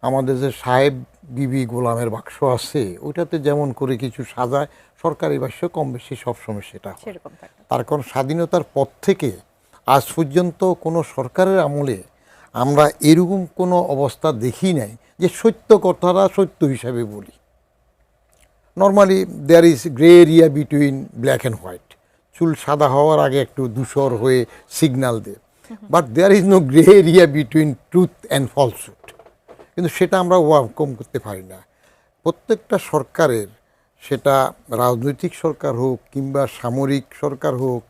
আমাদের যে সাহেব বিবি গোলামের বাক্স আছে ওইটাতে যেমন করে কিছু সাজায়, সরকারি বাক্স কম বেশি সবসময় সেটা হয়। সেরকম থাকে। তার কারণ স্বাধীনতার পর থেকে আজ পর্যন্ত কোনো সরকারের আমলে আমরা এরকম কোনো অবস্থা দেখি নাই যে সত্য কথাটা সত্য হিসাবে বলি। Normally there is grey area between black and white. চুল সাদা হওয়ার আগে একটু ধূসর হয়ে সিগন্যাল দেয়, but there is no grey area between truth and falsehood. কিন্তু সেটা আমরা ওভারকাম করতে পারি না। প্রত্যেকটা সরকারের, সেটা রাজনৈতিক সরকার হোক কিংবা সামরিক সরকার হোক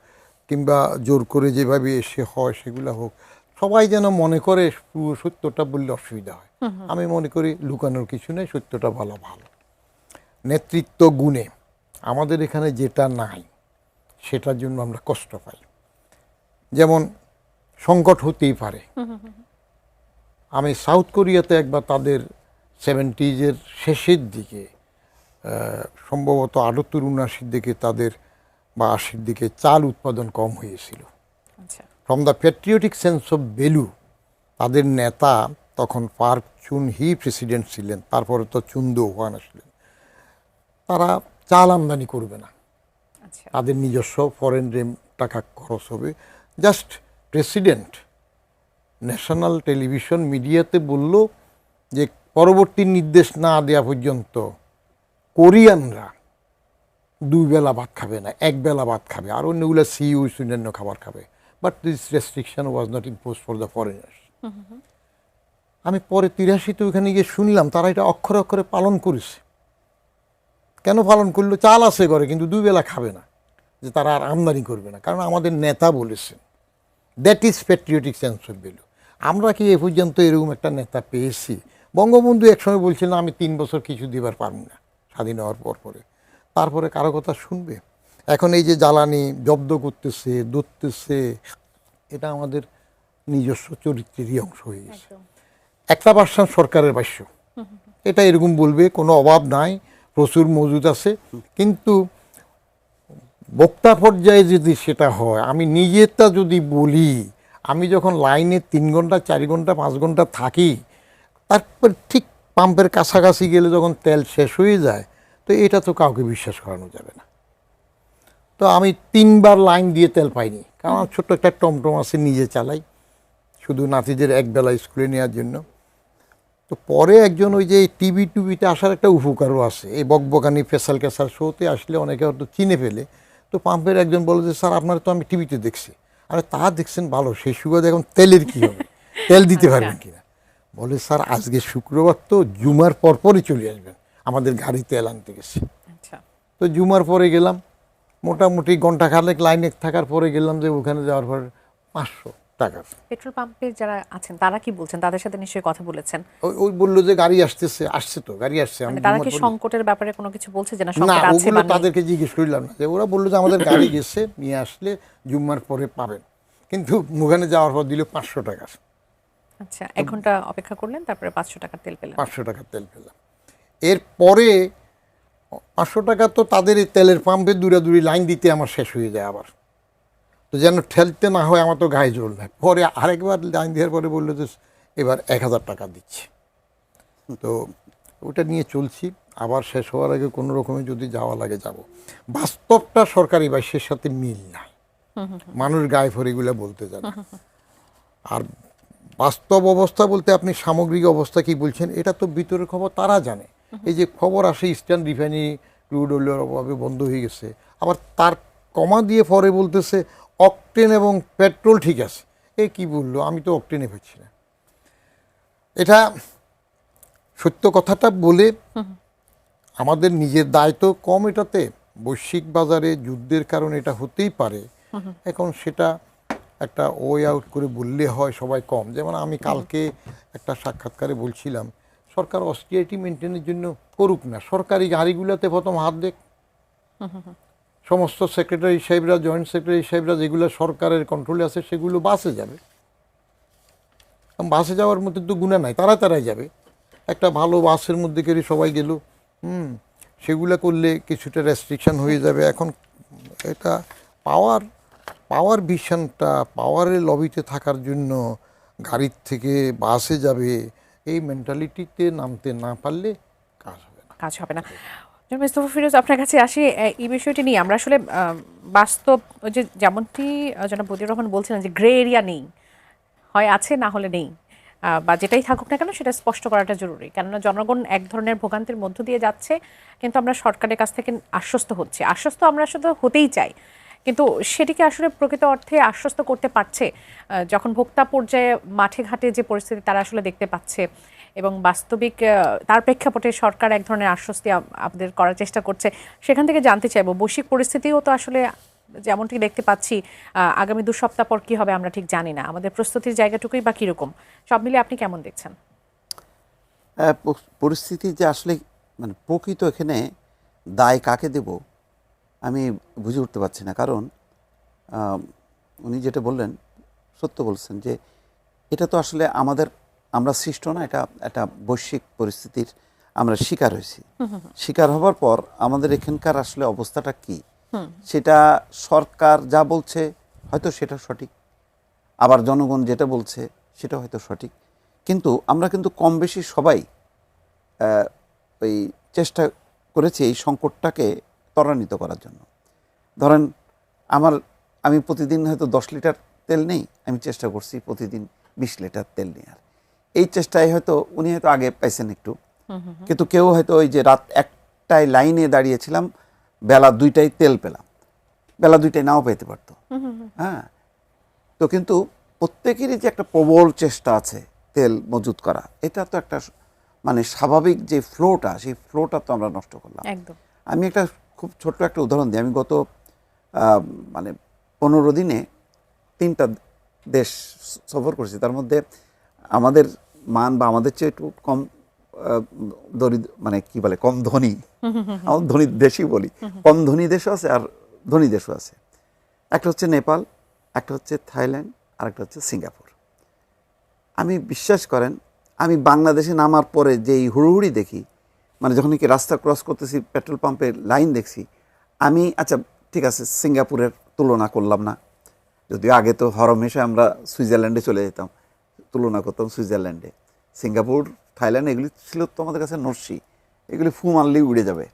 কিংবা জোর করে যেভাবে এসে হয় সেগুলো হোক, সবাই যেন মনে করে পুরো সত্যটা বললে অসুবিধা হয়। আমি মনে করি লুকানোর কিছু নেই, সত্যটা বলা ভালো। নেতৃত্ব গুণে আমাদের এখানে যেটা নাই সেটার জন্য আমরা কষ্ট পাই। যেমন সংকট হতেই পারে। আমি সাউথ কোরিয়াতে একবার তাদের 70s শেষের দিকে, সম্ভবত 78-79 দিকে তাদের বা 80 দিকে চাল উৎপাদন কম হয়েছিল। আচ্ছা। From the patriotic sense of value তাদের নেতা তখন পার্ক চুন হি প্রেসিডেন্ট ছিলেন, তারপরে তো চুন দো হোয়ান আসলেন। তারা চাল আমদানি করবে না, আচ্ছা। তাদের নিজস্ব ফরেন টাকা খরচ হবে। জাস্ট প্রেসিডেন্ট ন্যাশনাল টেলিভিশন মিডিয়াতে বলল যে পরবর্তী নির্দেশ না দেওয়া পর্যন্ত কোরিয়ানরা 2 বেলা ভাত খাবে না, 1 বেলা ভাত খাবে, আর অন্যগুলো অন্যান্য খাবার খাবে। But this restriction was not impose for the foreigners. আমি পরে 83-তে ওইখানে গিয়ে শুনলাম তারা এটা অক্ষরে অক্ষরে পালন করেছে। কেন পালন করলো? চাল আছে ঘরে কিন্তু 2 বেলা খাবে না, যে তারা আর আমদানি করবে না, কারণ আমাদের নেতা বলেছেন। That is patriotic sense of value. আমরা কি এ পর্যন্ত এরকম একটা নেতা পেয়েছি? বঙ্গবন্ধু একসময় বলছিলেন আমি 3 বছর কিছু দিবার পারব না স্বাধীন হওয়ার পরে। তারপরে কারো কথা শুনবে? এখন এই যে জ্বালানি জব্দ করতেছে, ধরতেছে, এটা আমাদের নিজস্ব চরিত্রেরই অংশ হয়ে গেছে। একটা ভার্সন সরকারের ভাষ্য, এটা এরকম বলবে, কোনো অভাব নাই, প্রচুর মজুদ আছে। কিন্তু বক্তা পর্যায়ে যদি সেটা হয়, আমি নিজেরটা যদি বলি, আমি যখন লাইনে 3 ঘন্টা 4 ঘন্টা 5 ঘন্টা থাকি, তারপর ঠিক পাম্পের কাছাকাছি গেলে যখন তেল শেষ হয়ে যায়, তো এটা তো কাউকে বিশ্বাস করানো যাবে না। তো আমি 3 বার লাইন দিয়ে তেল পাইনি, কারণ ছোট্ট একটা টমটম আছে, নিজে চালাই, শুধু নাতিদের একবেলা স্কুলে নেওয়ার জন্য। তো পরে একজন ওই যে টিভিতে আসার একটা উপকারও আছে, এই বকবকানি ফেসাল ক্যাসাল শোতে আসলে অনেকে হয়তো চিনে ফেলে। তো পাম্পের একজন বলে যে স্যার আপনার তো আমি টিভিতে দেখছি। আরে তা দেখছেন ভালো, সেই সুবাদে এখন তেলের কী হবে, তেল দিতে পারবেন কিনা? বলে স্যার আজকে শুক্রবার তো জুমার পরপরই চলে আসবেন, আমাদের গাড়ি তেল আনতে গেছে। তো জুমার পরে গেলাম, মোটামুটি ঘন্টা খানেক লাইনে থাকার পরে গেলাম যে ওখানে যাওয়ার পর 500 টাকা। পেট্রোল পাম্পে যারা আছেন তারা কি বলছেন? তাদের সাথে নিশ্চয়ই কথা বলেছেন। ওই বললো যে গাড়ি আসছে তো গাড়ি আসছে। মানে তারা কি সংকটের ব্যাপারে কোনো কিছু বলছে যে না না, সংকট আছে? ওগুলো তাদেরকে জিজ্ঞেস করলাম না, যে ওরা বললো যে আমাদের গাড়ি গেছে, নিয়ে আসলে জুম্মার পরে পাবেন। কিন্তু ওখানে যাওয়ার পর দিল 500 টাকা। আচ্ছা, 1 ঘন্টা অপেক্ষা করলেন, তারপরে 500 টাকার তেল পেলেন। 500 টাকার তেল পেলাম। এরপরে 500 টাকা তো তাদের এই তেলের পাম্পে দূরাদূরি লাইন দিতে আমার শেষ হয়ে যায় আবার। তো যেন ঠেলতে না হয়, আমার তো গায়ে জোর নাই। পরে আরেকবার লাইন দেওয়ার পরে বললো যে এবার 1000 টাকা দিচ্ছে। তো ওটা নিয়ে চলছি, আবার শেষ হওয়ার আগে কোনো রকমে যদি যাওয়া লাগে যাব। বাস্তবটা সরকারি বাসের সাথে মিল নাই, মানুষ গায়ে ফরে এগুলো বলতে জানে। আর বাস্তব অবস্থা বলতে আপনি সামগ্রিক অবস্থা কি বলছেন, এটা তো ভিতরের খবর তারা জানে। এই যে খবর আসে ইস্টার্ন রিফাইনারি ক্রুড অয়েলের অভাবে বন্ধ হয়ে গেছে, আবার তার কমা দিয়ে পরে বলতেছে অকটেন এবং পেট্রোল ঠিক আছে। এ কি বললো, আমি তো অকটেনে পাচ্ছি না। এটা সত্য কথাটা বলে আমাদের নিজের দায়িত্ব কম এটাতে। বৈশ্বিক বাজারে যুদ্ধের কারণে এটা হতেই পারে, এখন সেটা একটা ওয়ে আউট করে বললে হয় সবাই কম। যেমন আমি কালকে একটা সাক্ষাৎকারে বলছিলাম, সরকার অস্টিয়ারিটি মেনটেনের জন্য করুক না, সরকারি গাড়িগুলোতে প্রথম হাত দেখ। সমস্ত সেক্রেটারি সাহেবরা, জয়েন্ট সেক্রেটারি সাহেবরা যেগুলো সরকারের কন্ট্রোলে আছে সেগুলো বাসে যাবে। বাসে যাওয়ার মধ্যে তো গুণা নাই, তারাই যাবে। একটা ভালো বাসের মধ্যে করে সবাই গেল, সেগুলো করলে কিছুটা রেস্ট্রিকশন হয়ে যাবে। এখন এটা পাওয়ার ভিশনটা, পাওয়ারের লবিতে থাকার জন্য গাড়ির থেকে বাসে যাবে, এই মেন্টালিটিতে নামতে না পারলে কাজ হবে না। কাজ হবে না। জনাব মোস্তফা ফিরোজ, আপনার কাছে আসি এই বিষয়টি নিয়ে। আমরা আসলে বাস্তব ওই যে যেমনটি জনাব বদিউর রহমান বলছিলেন যে গ্রে এরিয়া নেই, হয় আছে না হলে নেই, বা যেটাই থাকুক না কেন সেটা স্পষ্ট করাটা জরুরি, কেননা জনগণ এক ধরনের ভোগান্তির মধ্য দিয়ে যাচ্ছে, কিন্তু আমরা সরকারের কাছ থেকে আশ্বস্ত হচ্ছি, আশ্বস্ত আমরা আসলে হতেই চাই, কিন্তু সেটিকে আসলে প্রকৃত অর্থে আশ্বস্ত করতে পারছে যখন ভোক্তা পর্যায়ে মাঠে ঘাটে যে পরিস্থিতি তারা আসলে দেখতে পাচ্ছে, এবং বাস্তবিক তার প্রেক্ষাপটে সরকার এক ধরনের আশ্বস্তি আমাদের করার চেষ্টা করছে। সেখান থেকে জানতে চাইবো, বৈশ্বিক পরিস্থিতিও তো আসলে যেমনটি দেখতে পাচ্ছি, আগামী 2 সপ্তাহ পর কি হবে আমরা ঠিক জানি না, আমাদের প্রস্তুতির জায়গাটুকুই বা কীরকম, সব মিলিয়ে আপনি কেমন দেখছেন? পরিস্থিতি যে আসলে মানে প্রকৃত এখানে দায় কাকে দেব আমি বুঝে উঠতে পারছি না। কারণ উনি যেটা বললেন সত্য বলছেন যে এটা তো আসলে আমরা সৃষ্ট না, এটা একটা বৈশ্বিক পরিস্থিতির আমরা শিকার হয়েছি। শিকার হবার পর আমাদের এখানকার আসলে অবস্থাটা কি সেটা সরকার যা বলছে হয়তো সেটা সঠিক, আবার জনগণ যেটা বলছে সেটা হয়তো সঠিক, কিন্তু আমরা কিন্তু কম বেশি সবাই ওই চেষ্টা করেছি এই সংকটটাকে ত্বরান্বিত করার জন্য। ধরেন আমি প্রতিদিন হয়তো 10 লিটার তেল নেই, আমি চেষ্টা করছি প্রতিদিন 20 লিটার তেল নেওয়ার। এই চেষ্টায় হয়তো উনি হয়তো আগে পাইছেন একটু, কিন্তু কেউ হয়তো ওই যে রাত 1টায় লাইনে দাঁড়িয়েছিলাম, বেলা 2টায় তেল পেলাম, বেলা 2টায় নাও পেতে পারতো। হ্যাঁ, তো কিন্তু প্রত্যেকেরই যে একটা প্রবল চেষ্টা আছে তেল মজুত করা, এটা তো একটা মানে স্বাভাবিক যে ফ্লোটা, সেই ফ্লোটা তো আমরা নষ্ট করলাম একদম। আমি একটা খুব ছোট্ট একটা উদাহরণ দিই। আমি গত মানে 15 দিনে 3টা দেশ সফর করেছি। তার মধ্যে আমাদের মান বা আমাদের চেয়ে একটু কম দরিদ্র, মানে কি বলে, কম ধনী, আমার ধনী দেশই বলি, কম ধনী দেশও আছে আর ধনী দেশও আছে। একটা হচ্ছে নেপাল, একটা হচ্ছে থাইল্যান্ড, আর একটা হচ্ছে সিঙ্গাপুর। আমি বিশ্বাস করেন, আমি বাংলাদেশে নামার পরে যেই হুড়োহুড়ি দেখি, মানে যখন কি রাস্তা ক্রস করতেছি, পেট্রোল পাম্পের লাইন দেখছি, আমি আচ্ছা ঠিক আছে সিঙ্গাপুরের তুলনা করলাম না, যদিও আগে তো হরমেশে আমরা সুইজারল্যান্ডে চলে যেতাম, তুলনা করতাম সুইজারল্যান্ডে। সিঙ্গাপুর, থাইল্যান্ড এগুলি ছিল তো আমাদের কাছে নস্যি, এগুলি ফু মারলেই উড়ে যাবে।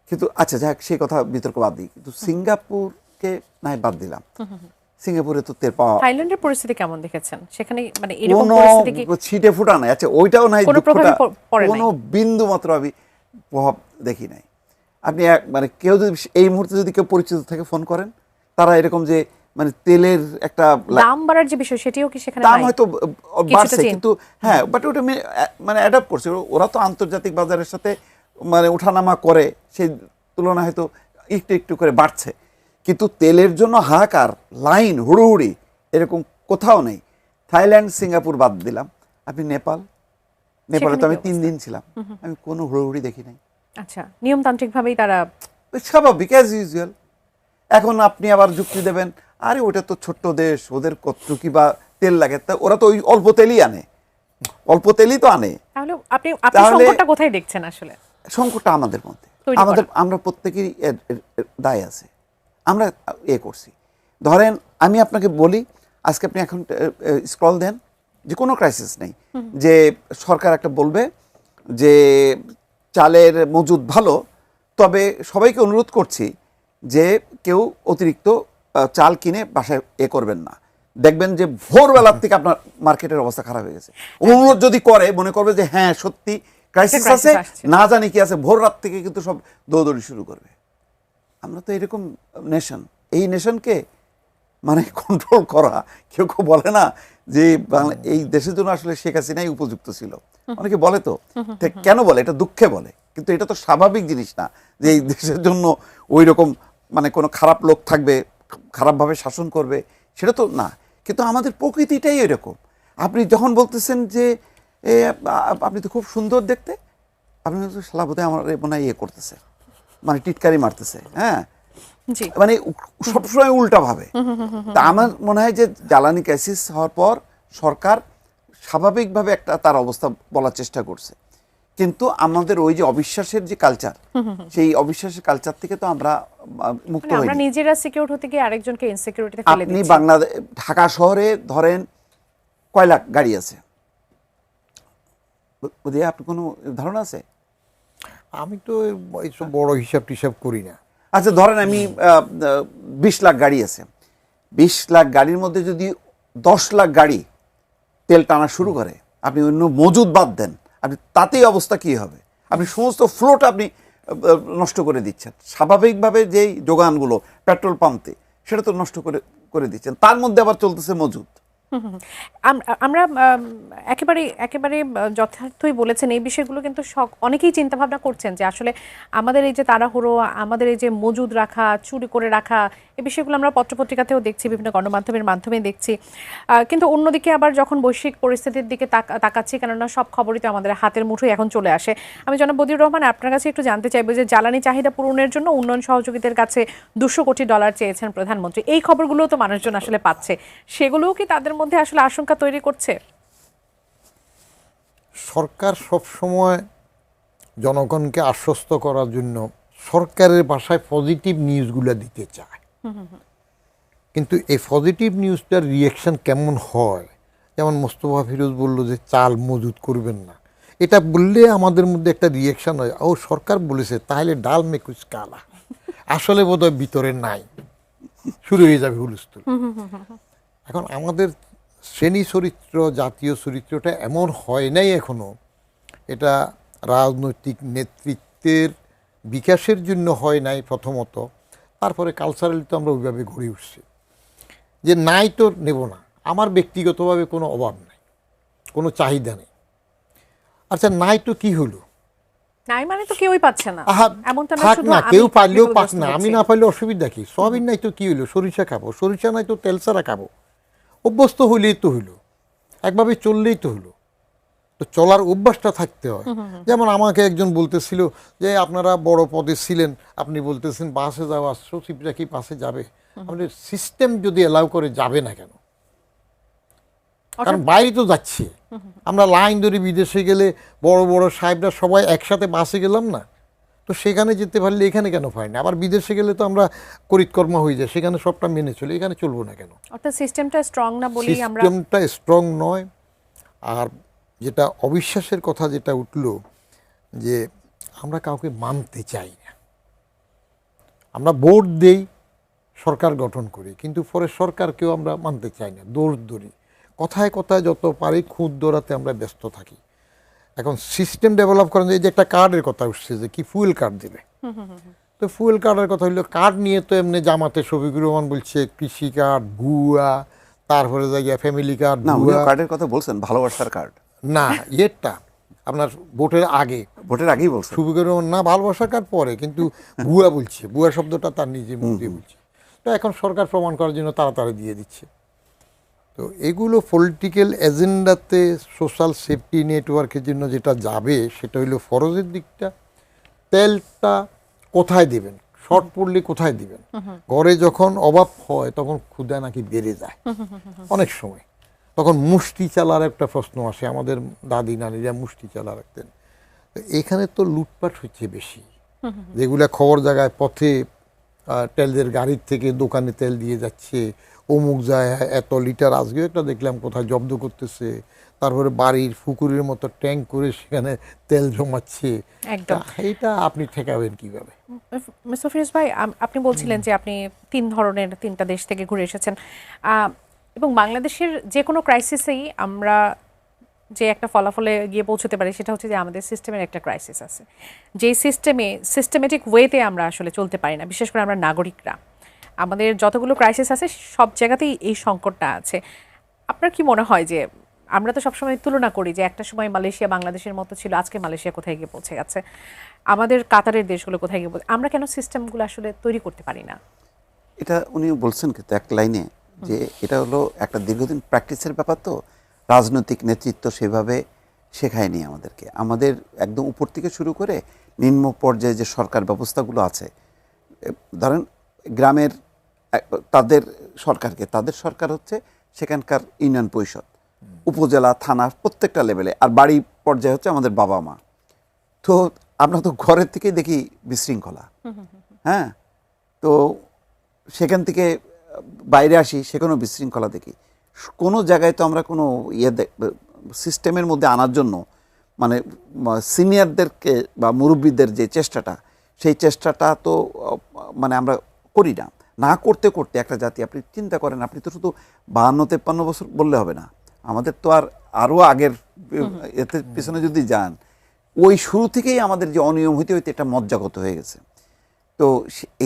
কিন্তু আচ্ছা যাক, সেই কথা বিতর্ক বাদ দিই, কিন্তু সিঙ্গাপুরকে নাই বাদ দিলাম, সিঙ্গাপুরে তো তেল পাওয়া। থাইল্যান্ডের পরিস্থিতি কেমন দেখেছেন? সেখানে মানে এরকম কোনো পরিস্থিতি কি ছিটে ফুটা নাই। আচ্ছা ওইটাও নাই, কোনো প্রভাবই পড়ে নাই? কোনো বিন্দু মাত্র আমি প্রভাব দেখি নাই। আপনি মানে কেউ যদি এই মুহূর্তে যদি কেউ পরিচিত থেকে ফোন করেন, তারা এরকম যে মানে তেলের একটা দাম বাড়ার যে বিষয় সেটিও কি সেখানে দাম নাই? হয়তো বাড়ছে, change। কিন্তু হ্যাঁ, বাট ওটা মানে অ্যাডাপ্ট করছে। ওরা তো আন্তর্জাতিক বাজারের সাথে মানে ওঠানামা করে, সেই তুলনায় হয়তো একটু একটু করে বাড়ছে, কিন্তু তেলের জন্য হাহাকার, লাইন, হুড়োহুড়ি এরকম কোথাও নেই। থাইল্যান্ড, সিঙ্গাপুর বাদ দিলাম, আপনি নেপালে তো আমি 3 দিন ছিলাম, আমি কোনো হুড়োহুড়ি দেখি নাই। আচ্ছা, নিয়মতান্ত্রিকভাবেই তারা স্বাভাবিক, অ্যাজ ইউজুয়াল। এখন আপনি আবার যুক্তি দেবেন, আরে ওটা তো ছোট্ট দেশ, ওদের কতটুকু বা তেল লাগে, তা ওরা তো ওই অল্প তেলই আনে, অল্প তেলই তো আনে। তাহলে আপনি সংকটটা কোথায় দেখছেন আসলে? সংকটটা আমাদের মধ্যে, আমরা প্রত্যেকেরই দায় আছে, আমরা করছি। ধরেন আমি আপনাকে বলি, আজকে আপনি এখন স্ক্রল দেন, যে কোনো ক্রাইসিস নেই, যে সরকার একটা বলবে যে চালের মজুদ ভালো, তবে সবাইকে অনুরোধ করছি যে কেউ অতিরিক্ত চাল কিনে বাসায় করবেন না। দেখবেন যে ভোরবেলার থেকে আপনার মার্কেটের অবস্থা খারাপ হয়ে গেছে। অনুরোধ যদি করে, মনে করবে যে হ্যাঁ সত্যি ক্রাইসিস আছে, না জানি কি আছে, ভোর রাত থেকে কিন্তু সব দৌড়দৌড়ি শুরু করবে। আমরা তো এরকম নেশন, এই নেশনকে মানে কন্ট্রোল করা, কেউ কেউ বলে না যে বাংলা এই দেশের জন্য আসলে শেখ হাসিনাই উপযুক্ত ছিল, অনেকে বলে তো, কেন বলে? এটা দুঃখে বলে, কিন্তু এটা তো স্বাভাবিক জিনিস না যে এই দেশের জন্য ওই রকম মানে কোনো খারাপ লোক থাকবে, খারাপভাবে শাসন করবে, সেটা তো না। কিন্তু আমাদের প্রকৃতিটাই এরকম। আপনি যখন বলতেছেন যে আপনি তো খুব সুন্দর দেখতে, আপনি শালা বোধহয় আমার মনে হয় করতেছে, মানে টিটকারি মারতেছে, হ্যাঁ, মানে সবসময় উল্টা ভাবে। তা আমার মনে হয় যে জ্বালানি ক্রাইসিস হওয়ার পর সরকার স্বাভাবিকভাবে একটা তার অবস্থা বলার চেষ্টা করছে, কিন্তু আমাদের ওই যে অবিশ্বাসের যে কালচার, সেই অবিশ্বাসের কালচার থেকে তো আমরা মুক্ত হই। আমরা নিজেরা সিকিউর হতে গিয়ে আরেকজনকে ইনসিকিউরিটিতে ফেলে দিচ্ছি। আপনি বাংলাদেশ, ঢাকা শহরে ধরেন কয় লাখ গাড়ি আছে, বুঝিয়ে আপনার কোনো ধারণা আছে? আমি তো এইসব বড় হিসাব টিসাব করি না। আচ্ছা ধরেন আমি 20 লাখ গাড়ি আছে, 20 লাখ গাড়ির মধ্যে যদি 10 লাখ গাড়ি তেল টানা শুরু করে, আপনি অন্য মজুদ বাদ দেন, আপনি তাতেই অবস্থা কি হবে? আপনি সমস্ত ফ্লোটা আপনি নষ্ট করে দিচ্ছেন। স্বাভাবিকভাবে যেই যোগানগুলো পেট্রোল পাম্পে সেটা তো নষ্ট করে করে দিচ্ছেন, তার মধ্যে আবার চলতেছে মজুদ। আমরা একেবারে একেবারে যথার্থই বলেছেন। এই বিষয়গুলো কিন্তু অনেকেই চিন্তা ভাবনা করছেন যে আসলে আমাদের এই যে তাড়াহুড়ো, আমাদের এই যে মজুদ রাখা, চুরি করে রাখা, এই বিষয়গুলো আমরা পত্রপত্রিকাতেও দেখছি, বিভিন্ন গণমাধ্যমের মাধ্যমে দেখছি। কিন্তু অন্যদিকে আবার যখন বৈশ্বিক পরিস্থিতির দিকে তাকাচ্ছি, কেননা সব খবরই তো আমাদের হাতের মুঠোয় এখন চলে আসে। আমি জনাব বদিউর রহমান আপনার কাছে একটু জানতে চাইবো যে জ্বালানি চাহিদা পূরণের জন্য উন্নয়ন সহযোগীদের কাছে $200 কোটি চেয়েছেন প্রধানমন্ত্রী। এই খবরগুলোও তো মানুষজন আসলে পাচ্ছে, সেগুলোও কি তাদের মধ্যে আসলে আশঙ্কা তৈরি করছে? সরকার সবসময় জনগণকে আশ্বস্ত করার জন্য সরকারের ভাষায় পজিটিভ নিউজগুলো দিতে চায়, কিন্তু এই পজিটিভ নিউজটার রিয়েকশন কেমন হয়, যেমন মোস্তফা ফিরোজ বলল যে চাল মজুদ করবেন না, এটা বললে আমাদের মধ্যে একটা রিয়েকশন হয়, ও সরকার বলেছে তাহলে ডাল মে কুছ কালা, আসলে বোধহয় ভিতরে নাই, শুরু হয়ে যাবে হুলস্থুল। এখন আমাদের শ্রেণী চরিত্র, জাতীয় চরিত্রটা এমন হয় নাই এখনো, এটা রাজনৈতিক নেতৃত্বের বিকাশের জন্য হয় নাই প্রথমত, তারপরে কালচারালি তো আমরা ওইভাবে ঘুরে উঠছি যে নাই তো নেব না, আমার ব্যক্তিগতভাবে কোনো অভাব নাই, কোনো চাহিদা নেই। আচ্ছা নাই তো কি হলো, নাই মানে তো কেউই পাচ্ছে না, আহা এমনটা না থাক শুধু না, আমি কেউ পারলেও পাক বিপর্যস্ত না, আমি হচ্ছি। না পারলে অসুবিধা কি, সয়াবিন নাই তো কি হইলো, সরিষা খাবো, সরিষা নাই তো তেল ছাড়া খাবো, অভ্যস্ত হইলেই তো হইলো, একভাবে চললেই তো হলো। তো চলার অভ্যাসটা থাকতে হয়। যেমন আমাকে একজন বলতেছিল যে আপনারা বড় পদে ছিলেন, আপনি বলতেছেন বাসে যাওয়া, সচিবরা কি বাসে যাবে? আমাদের সিস্টেম যদি এলাও করে যাবে না কেন? কারণ বাইরে তো যাচ্ছি, আমরা লাইন ধরে বিদেশে গেলে বড় বড় সাহেবরা সবাই একসাথে বাসে গেলাম না, তো সেখানে যেতে পারলে এখানে কেন পাই না? আবার বিদেশে গেলে তো আমরা করিতকর্মা হয়ে যায়, সেখানে সবটা মেনে চলে, এখানে চলবো না কেন? অর্থাৎ সিস্টেমটা স্ট্রং না বলেই আমরা সিস্টেমটা স্ট্রং নয়। আর যেটা অবিশ্বাসের কথা যেটা উঠল, যে আমরা কাউকে মানতে চাই না, আমরা ভোট দেই, সরকার গঠন করি, কিন্তু পরে সরকারকেও আমরা মানতে চাই না, দৌড় ধরি, কথায় কথায় যত পারি খুঁত দৌড়াতে আমরা ব্যস্ত থাকি। এখন সিস্টেম ডেভেলপ করেন, এই যে একটা কার্ডের কথা উঠছে যে কি ফুয়েল কার্ড দেবে, তো ফুয়েল কার্ডের কথা হইলো, কার্ড নিয়ে তো এমনি জামাতে শফিকুর রহমান বলছে কৃষি কার্ড ভুয়া, তারপরে জায়গায় ফ্যামিলি কার্ড না, উনি ভুয়া, কার্ডের কথা বলছেন, ভালোবাসার কার্ড না ইয়েরটা আপনার ভোটের আগে ভোটের আগেই বলছেন। শফিকুর রহমান না ভালোবাসার কার্ড পরে, কিন্তু ভুয়া বলছে, ভুয়া শব্দটা তার নিজে মুখ দিয়ে বলছে। তো এখন সরকার প্রমাণ করার জন্য তাড়াতাড়ি দিয়ে দিচ্ছে। তো এগুলো পলিটিক্যাল এজেন্ডাতে সোশ্যাল সেফটি নেটওয়ার্কের জন্য যেটা যাবে সেটা হইলো ফরজের দিকটা, তেলটা কোথায় দিবেন, শর্ট পড়লে কোথায় দিবেন, ঘরে যখন অভাব হয় তখন ক্ষুধা নাকি বেড়ে যায় অনেক সময়, তখন মুষ্টি চালার একটা প্রশ্ন আসে, আমাদের দাদি নানিরা মুষ্টি চালা রাখতেন। তো এখানে তো লুটপাট হচ্ছে বেশি, যেগুলা খবর জায়গায় পথে তেলের গাড়ির থেকে দোকানে তেল দিয়ে যাচ্ছে, অমুক যায় এত লিটার, আজকেও একটা দেখলাম কোথায় জব্দ করতেছে, তারপরে বাড়ির পুকুরের মতো ট্যাঙ্ক করে সেখানে তেল জমাচ্ছে। একদম। এটা আপনি ঠেকাবেন কিভাবে? মিস্টার ফিরোজ ভাই, আপনি বলছিলেন যে আপনি 3টা দেশ থেকে ঘুরে এসেছেন, এবং বাংলাদেশের যে কোনো ক্রাইসিসেই আমরা যে একটা ফলাফলে গিয়ে পৌঁছতে পারি সেটা হচ্ছে যে আমাদের সিস্টেমের একটা ক্রাইসিস আছে, যেই সিস্টেমেটিক ওয়েতে আমরা আসলে চলতে পারি না, বিশেষ করে আমরা নাগরিকরা। আমাদের যতগুলো ক্রাইসিস আছে সব জায়গাতেই এই সংকটটা আছে। আপনার কি মনে হয় যে আমরা তো সবসময় তুলনা করি যে একটা সময় মালয়েশিয়া বাংলাদেশের মতো ছিল, আজকে মালয়েশিয়া কোথায় গিয়ে পৌঁছে গেছে, আমাদের কাতারের দেশগুলো কোথায় গিয়ে পৌঁছে, আমরা কেন সিস্টেমগুলো আসলে তৈরি করতে পারি না? এটা উনি বলছেন কিন্তু এক লাইনে, যে এটা হলো একটা দীর্ঘদিন প্র্যাকটিসের ব্যাপার, তো রাজনৈতিক নেতৃত্ব সেভাবে শেখায়নি আমাদেরকে। আমাদের একদম উপর থেকে শুরু করে নিম্ন পর্যায়ে যে সরকার ব্যবস্থাগুলো আছে, ধরেন গ্রামের তাদের তাদের সরকার হচ্ছে সেখানকার ইউনিয়ন পরিষদ, উপজেলা, থানা, প্রত্যেকটা লেভেলে, আর বাড়ি পর্যায়ে হচ্ছে আমাদের বাবা মা। তো আমরা তো ঘরের থেকেই দেখি বিশৃঙ্খলা, হ্যাঁ, তো সেখান থেকে বাইরে আসি, সেখানেও বিশৃঙ্খলা দেখি। কোনো জায়গায় তো আমরা কোনো সিস্টেমের মধ্যে আনার জন্য মানে সিনিয়রদেরকে বা মুরব্বীদের যে চেষ্টাটা, সেই চেষ্টাটা তো মানে আমরা করি না। না করতে করতে একটা জাতি, আপনি চিন্তা করেন, আপনি তো শুধু 52-53 বছর বললে হবে না, আমাদের তো আরও আগের এতে পিছনে যদি যান, ওই শুরু থেকেই আমাদের যে অনিয়ম হইতে হইতে এটা মজ্জাগত হয়ে গেছে। তো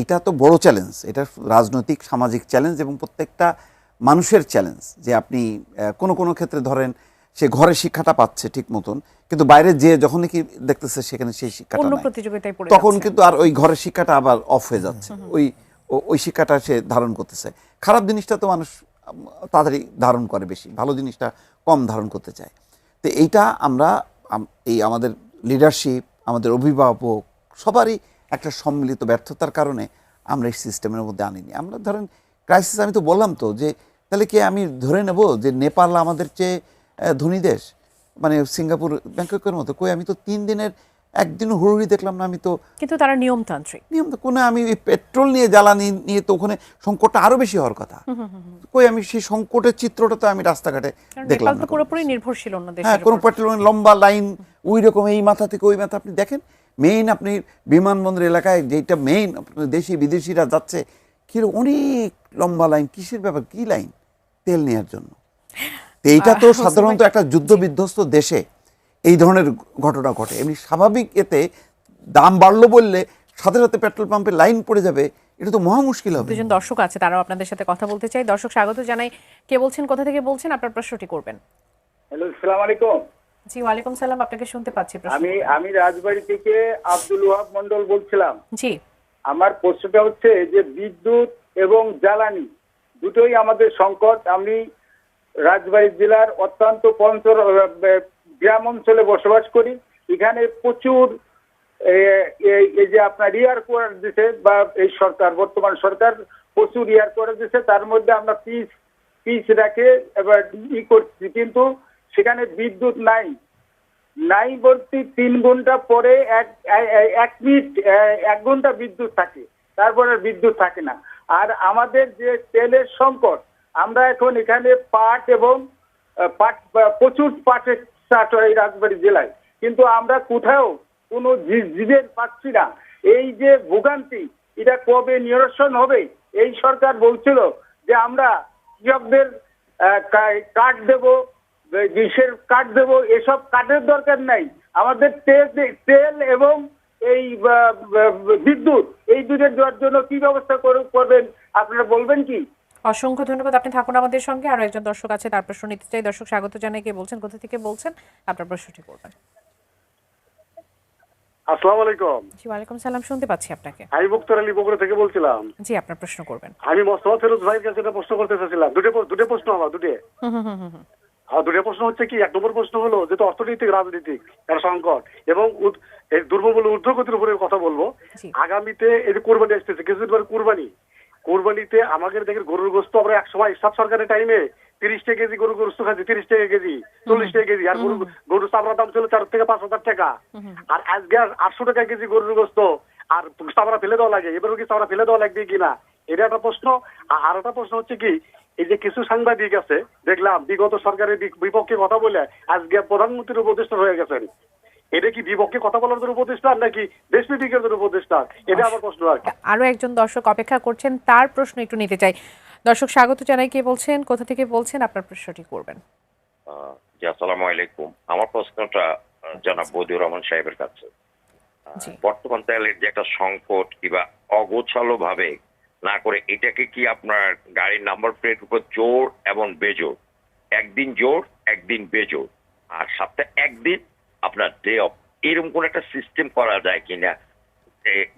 এটা তো বড় চ্যালেঞ্জ, এটা রাজনৈতিক সামাজিক চ্যালেঞ্জ এবং প্রত্যেকটা মানুষের চ্যালেঞ্জ যে আপনি কোনো কোনো ক্ষেত্রে ধরেন সে ঘরে শিক্ষাটা পাচ্ছে ঠিক মতন, কিন্তু বাইরে যে যখন কি দেখতেছে সেখানে সেই শিক্ষাটা অন্য নাই, প্রতিযোগিতায় পড়ে তখন যাচ্ছে। কিন্তু আর ওই ঘরের শিক্ষাটা আবার অফ হয়ে যাচ্ছে, ওই শিক্ষাটা সে ধারণ করতেছে। খারাপ জিনিসটা তো মানুষ তাড়াতাড়ি ধারণ করে বেশি, ভালো জিনিসটা কম ধারণ করতে চায়। তো এইটা আমরা এই আমাদের লিডারশিপ, আমাদের অভিভাবক সবারই একটা সম্মিলিত ব্যর্থতার কারণে আমরা এই সিস্টেমের মধ্যে আনিনি। আমরা ধরেন ক্রাইসিস, আমি তো বললাম তো যে তাহলে কি আমি ধরে নেব যে নেপাল আমাদের চেয়ে ধনী দেশ, মানে সিঙ্গাপুর ব্যাংককের মতো? কই, আমি তো 3 দিনের একদিন হুড়ুড়ি দেখলাম না। আমি তো কিন্তু তারা নিয়মতান্ত্রিক। নিয়ম তো কোনো, আমি পেট্রোল নিয়ে জ্বালানি নিয়ে তো ওখানে সংকটটা আরো বেশি হওয়ার কথা। কই, আমি সেই সংকটের চিত্রটা তো আমি রাস্তাঘাটে দেখলাম নেপাল তো না। পুরোপুরি নির্ভরশীল অন্য হ্যাঁ, দেশের কোনো উপর। পেট্রোল লম্বা লাইন, ওই রকম এই মাথা থেকে ওই মাথা। আপনি দেখেন মেইন, আপনি বিমানবন্দর এলাকায় যেটা মেইন দেশি বিদেশিরা যাচ্ছে, কি অনেক লম্বা লাইন। কিসের ব্যাপার, কি লাইন? তেল নেওয়ার জন্য। তো এইটা তো সাধারণত একটা যুদ্ধ বিধ্বস্ত দেশে এই ধরনের ঘটনা ঘটে। এমনি স্বাভাবিক এতে দাম বাড়লো বললে সাথে সাথে পেট্রোল পাম্পে লাইন পড়ে যাবে, এটা তো মহা মুশকিল হবে। দুজন দর্শক আছে, তারাও আপনাদের সাথে কথা বলতে চাই। দর্শক স্বাগত জানাই। কে বলছেন, কোথা থেকে বলছেন, আপনার প্রশ্নটি করবেন। হ্যালো, আসসালামু আলাইকুম। জি, ওয়ালাইকুম সালাম, আপনাকে শুনতে পাচ্ছি। প্রশ্ন করুন। আমি রাজবাড়ী থেকে আব্দুল ওয়াহাব মন্ডল বলছিলাম। জি, আমার প্রশ্নটা হচ্ছে যে বিদ্যুৎ এবং জ্বালানি দুটোই আমাদের সংকট। আমি রাজবাড়ী জেলার অত্যন্ত গ্রাম অঞ্চলে বসবাস করি। এখানে প্রচুর এই যে আপনার ইয়ার করে দিছে, বা এই সরকার, বর্তমান সরকার প্রচুর ইয়ার করে দিছে। তার মধ্যে আমরা পিস রাখে এবার করছি, কিন্তু সেখানে বিদ্যুৎ নাই বলতে 3 ঘন্টা পরে 1 ঘন্টা বিদ্যুৎ থাকে, তারপরে বিদ্যুৎ থাকে না। আর আমাদের যে তেলের সংকট, আমরা এখন এখানে প্রচুর পাটের চাষ হয় এই রাজবাড়ী জেলায়, কিন্তু আমরা কোথাও কোনো জিজের পাচ্ছি না। এই যে ভোগান্তি, এটা কবে নিরসন হবে? এই সরকার বলছিল যে আমরা কৃষকদের কার্ড দেব, গ্রীষ্মের কার্ড দেব। এসব কার্ডের দরকার নাই, আমাদের তেল এবং এই বিদ্যুৎ, এই দুটোর দেওয়ার জন্য কি ব্যবস্থা করবেন আপনারা বলবেন কি? অসংখ্য ধন্যবাদ, আপনি থাকুন আমাদের সঙ্গে। আরো একজন দর্শক আছে, তার প্রশ্ন নিতে চাই। দর্শক স্বাগত জানাই। কে বলছেন, কোথা থেকে বলছেন, আপনার প্রশ্নটি করবেন। আসসালামু আলাইকুম। জি, ওয়ালাইকুম সালাম, শুনতে পাচ্ছি আপনাকে। আমি মুক্তার আলী বগুড়া থেকে বলছিলাম। জি, আপনার প্রশ্ন করবেন। আমি মোস্তফা ফিরোজ ভাইয়ের কাছে একটা প্রশ্ন করতে চাইছিলাম। দুটো প্রশ্ন আমার, আর দুটো প্রশ্ন হচ্ছে কি, 1 নম্বর প্রশ্ন হলো যেহেতু অর্থনৈতিক রাজনৈতিক একটা সংকট এবং এই দ্রব্যমূল্য ঊর্ধ্বগতির উপরে কথা বলবো। জি। আগামীতে এই যে কোরবানি আসতেছে, কিছুদিন পরে কোরবানিতে আমাদের দেখেন গরুর গোস্ত, আমরা এক সময় সব সরকারের টাইমে 30 টাকা কেজি গরুর গোস্ত খাচ্ছি, 30 টাকা কেজি, 40 টাকা কেজি। আর গরুর চামড়ার দাম ছিল 4 থেকে 5 হাজার টাকা। আর আজকে 800 টাকা কেজি গরুর গোস্ত, আর চামড়া ফেলে দেওয়া লাগে। এবারও কি চামড়া ফেলে দেওয়া লাগবে কিনা, এটা একটা প্রশ্ন। আর একটা প্রশ্ন হচ্ছে কি, এই যে কিছু সাংবাদিক আছে দেখলাম বিগত সরকারের বিপক্ষে কথা বলে আজকে প্রধানমন্ত্রীর উপদেষ্টা হয়ে গেছেন। এটা কি বিপক্ষে কথা বলার জন্য উপদেষ্টা নাকি দেশনীতিকের জন্য উপদেষ্টা, এটা আমার প্রশ্ন। আর আরো একজন দর্শক অপেক্ষা করছেন, তার প্রশ্ন একটু নিতে চাই। দর্শক স্বাগত জানাই। কে বলছেন, কোথা থেকে বলছেন, আপনার প্রশ্নটি করবেন। জি, আসসালামু আলাইকুম। আমার প্রশ্নটা জনাব বদিউর রহমান সাহেবের কাছে। জি। বর্তমান তেলের যে একটা সংকট কিংবা অগোছালো ভাবে না করে, এটাকে কি আপনার গাড়ির নাম্বার প্লেট উপর জোর এবং বেজোর, একদিন জোর একদিন বেজোর, আর সপ্তাহে একদিন আপনার ডে অফ, এরকম কোন একটা সিস্টেম করা যায় কিনা?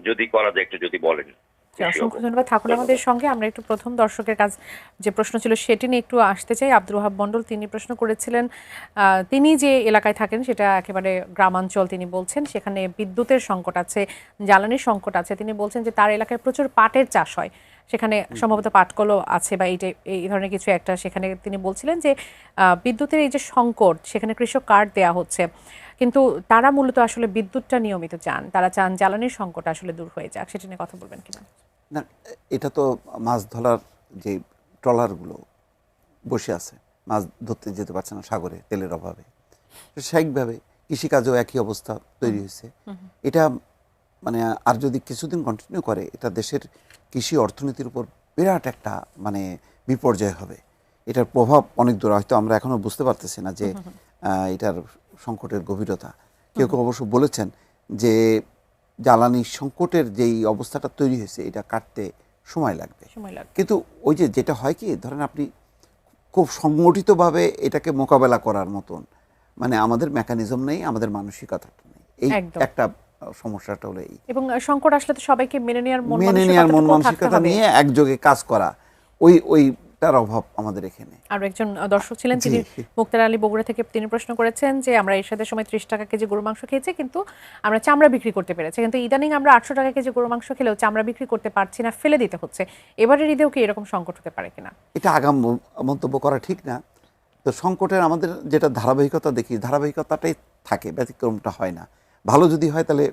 যদি করা যায় একটু যদি বলেন। অসংখ্য ধন্যবাদ, থাকুন আমাদের সঙ্গে। আমরা একটু প্রথম দর্শকের কাছ যে প্রশ্ন ছিল সেটি নিয়ে একটু আসতে চাই। আব্দুল ওয়াহাব মন্ডল, তিনি প্রশ্ন করেছিলেন, তিনি যে এলাকায় থাকেন সেটা একেবারে গ্রামাঞ্চল। তিনি বলছেন সেখানে বিদ্যুতের সংকট আছে, জ্বালানির সংকট আছে। তিনি বলছেন যে তার এলাকায় প্রচুর পাটের চাষ হয়, সেখানে সম্ভবত পাটকলও আছে বা এই ধরনের কিছু একটা। সেখানে তিনি বলছিলেন যে বিদ্যুতের এই যে সংকট, সেখানে কৃষক কার্ড দেওয়া হচ্ছে, কিন্তু তারা মূলত আসলে বিদ্যুৎটা নিয়মিত চান, তারা চান জ্বালানির সংকট আসলে দূর হয়ে যাক। সেটা নিয়ে কথা বলবেন কিনা? না, এটা তো মাছ ধরার যে ট্রলারগুলো বসে আছে, মাছ ধরতে যেতে পারছে না সাগরে তেলের অভাবে, স্বাভাবিকভাবে কৃষিকাজেও একই অবস্থা তৈরি হয়েছে। এটা মানে আর যদি কিছুদিন কন্টিনিউ করে, এটা দেশের কৃষি অর্থনীতির উপর বিরাট একটা মানে বিপর্যয় হবে। এটার প্রভাব অনেক দূর, হয়তো আমরা এখনো বুঝতে পারতেছি না যে এটার সংকটের গভীরতা। কেউ কেউ অবশ্য বলেছেন যে জ্বালানি সংকটের যেই অবস্থাটা তৈরি হয়েছে এটা কাটতে সময় লাগবে। কিন্তু ওই যে যেটা হয় কি, ধরেন আপনি খুব সংগঠিতভাবে এটাকে মোকাবেলা করার মতন মানে আমাদের মেকানিজম নেই, আমাদের মানসিকতাটা নেই। এই একটা সমস্যাটা হলো এই। এবং সংকট আসলে তো সবাইকে মেনে নেওয়ার মন মানসিকতা নিয়ে একযোগে কাজ করা, ওইটার অভাব আমাদের এখানে। আর একজন দর্শক ছিলেন, তিনি মুক্তার আলী বগুড়া থেকে, তিনি প্রশ্ন করেছেন যে আমরা এরশাদের সময় 30 টাকা কেজি গরু মাংস খেয়েছি, কিন্তু আমরা চামড়া বিক্রি করতে পেরেছি, কিন্তু ইদানিং আমরা 800 টাকা কেজি গরু মাংস খেলেও চামড়া বিক্রি করতে পারছি না, ফেলে দিতে হচ্ছে। এবারের ঈদেও কি এরকম সংকট হতে পারে কিনা? এটা আগাম মন্তব্য করা ঠিক না। তো সংকটের আমাদের যেটা ধারাবাহিকতা দেখি, ধারাবাহিকতাটাই থাকে, ব্যতিক্রমটা হয় না। ভালো যদি হয় তাহলে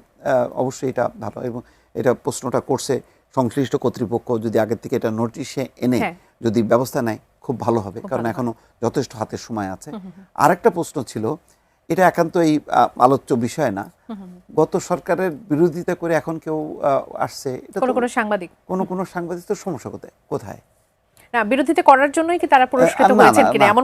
অবশ্যই এটা ভালো, এবং এটা প্রশ্নটা করছে সংশ্লিষ্ট কর্তৃপক্ষ যদি আগের থেকে এটা নোটিশে এনে যদি ব্যবস্থা নেয় খুব ভালো হবে, কারণ এখনো যথেষ্ট হাতে সময় আছে। আরেকটা প্রশ্ন ছিল, এটা একান্ত এই আলোচ্য বিষয় না, গত সরকারের বিরোধিতা করে এখন কেউ আসছে, এটা কোনো সাংবাদিক কোনো সাংবাদিক তো সমস্যা কোথায়? না, বিরোধিতা করার জন্যই কি তারা পুরস্কৃত হয়েছেন কিনা এমন